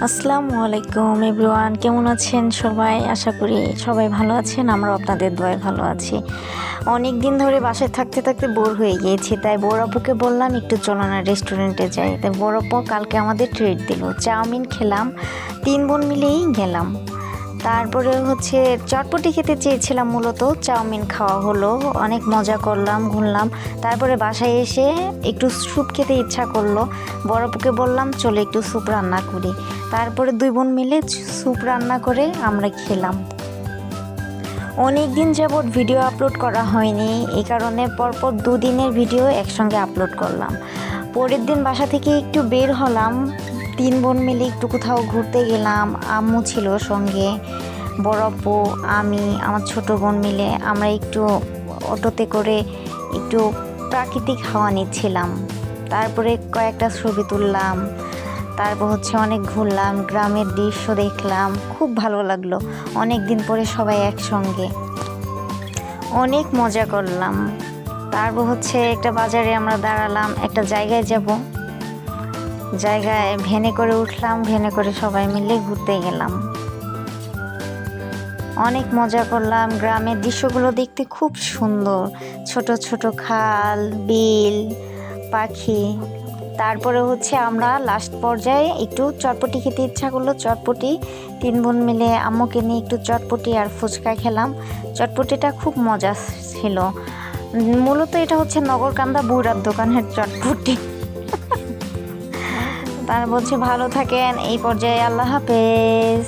আসসালামু আলাইকুম এভরিওয়ান, কেমন আছেন সবাই? আশা করি সবাই ভালো আছেন। আমরা আপনাদের দোয়ায় ভালো আছি। অনেক দিন ধরে বাসায় থাকতে থাকতে বোর হয়ে গিয়েছি, তাই বড় আপুকে বললাম একটু চলো না রেস্টুরেন্টে যাই। তাই বড় আপু কালকে আমাদের ট্রিট দিল, চাউমিন খেলাম, 3 বোন মিলেই গেলাম। তারপরে চটপটি খেতে চেয়েছিলাম, মূলত চাউমিন খাওয়া হলো, অনেক মজা করলাম, ঘুরলাম। তারপরে বাসায় এসে একটু স্যুপ খেতে ইচ্ছা করলো, বড় আপুকে বললাম চলে একটু স্যুপ রান্না করি। তারপরে 2 বোন মিলে স্যুপ রান্না করে আমরা খেলাম। অনেক দিন যাবৎ ভিডিও আপলোড করা হয়নি, এই কারণে পরপর 2 দিনের ভিডিও একসঙ্গে আপলোড করলাম। পরের দিন বাসা থেকে একটু বের হলাম, 3 বোন মিলে একটু কোথাও ঘুরতে গেলাম। আম্মু ছিল সঙ্গে, বড় আপু, আমি, আমার ছোট বোন মিলে আমরা একটু অটোতে করে একটু প্রাকৃতিক হাওয়া নিচ্ছিলাম। তারপরে কয়েকটা ছবি তুললাম। তারপর অনেক ঘুরলাম, গ্রামের দৃশ্য দেখলাম, খুব ভালো লাগলো। অনেক দিন পরে সবাই একসঙ্গে অনেক মজা করলাম। তারপর একটা বাজারে আমরা দাঁড়ালাম, একটা জায়গায় যাব, জায়গায় ভ্যানে করে উঠলাম, ভ্যানে করে সবাই মিলে ঘুরতে গেলাম। অনেক মজা করলাম। গ্রামের দৃশ্যগুলো দেখতে খুব সুন্দর, ছোট ছোট খাল, বিল, পাখি। তারপরে আমরা লাস্ট পর্যায়ে একটু চটপটি খেতে ইচ্ছা করলো, চটপটি 3 বোন মিলে আম্মুকে নিয়ে একটু চটপটি আর ফুচকা খেলাম। চটপটিটা খুব মজা ছিল। মূলত এটা নগরকান্দা বুড়ার দোকানের চটপটি। তার ভালো থাকেন। এই পর্যায়ে আল্লাহ হাফেজ।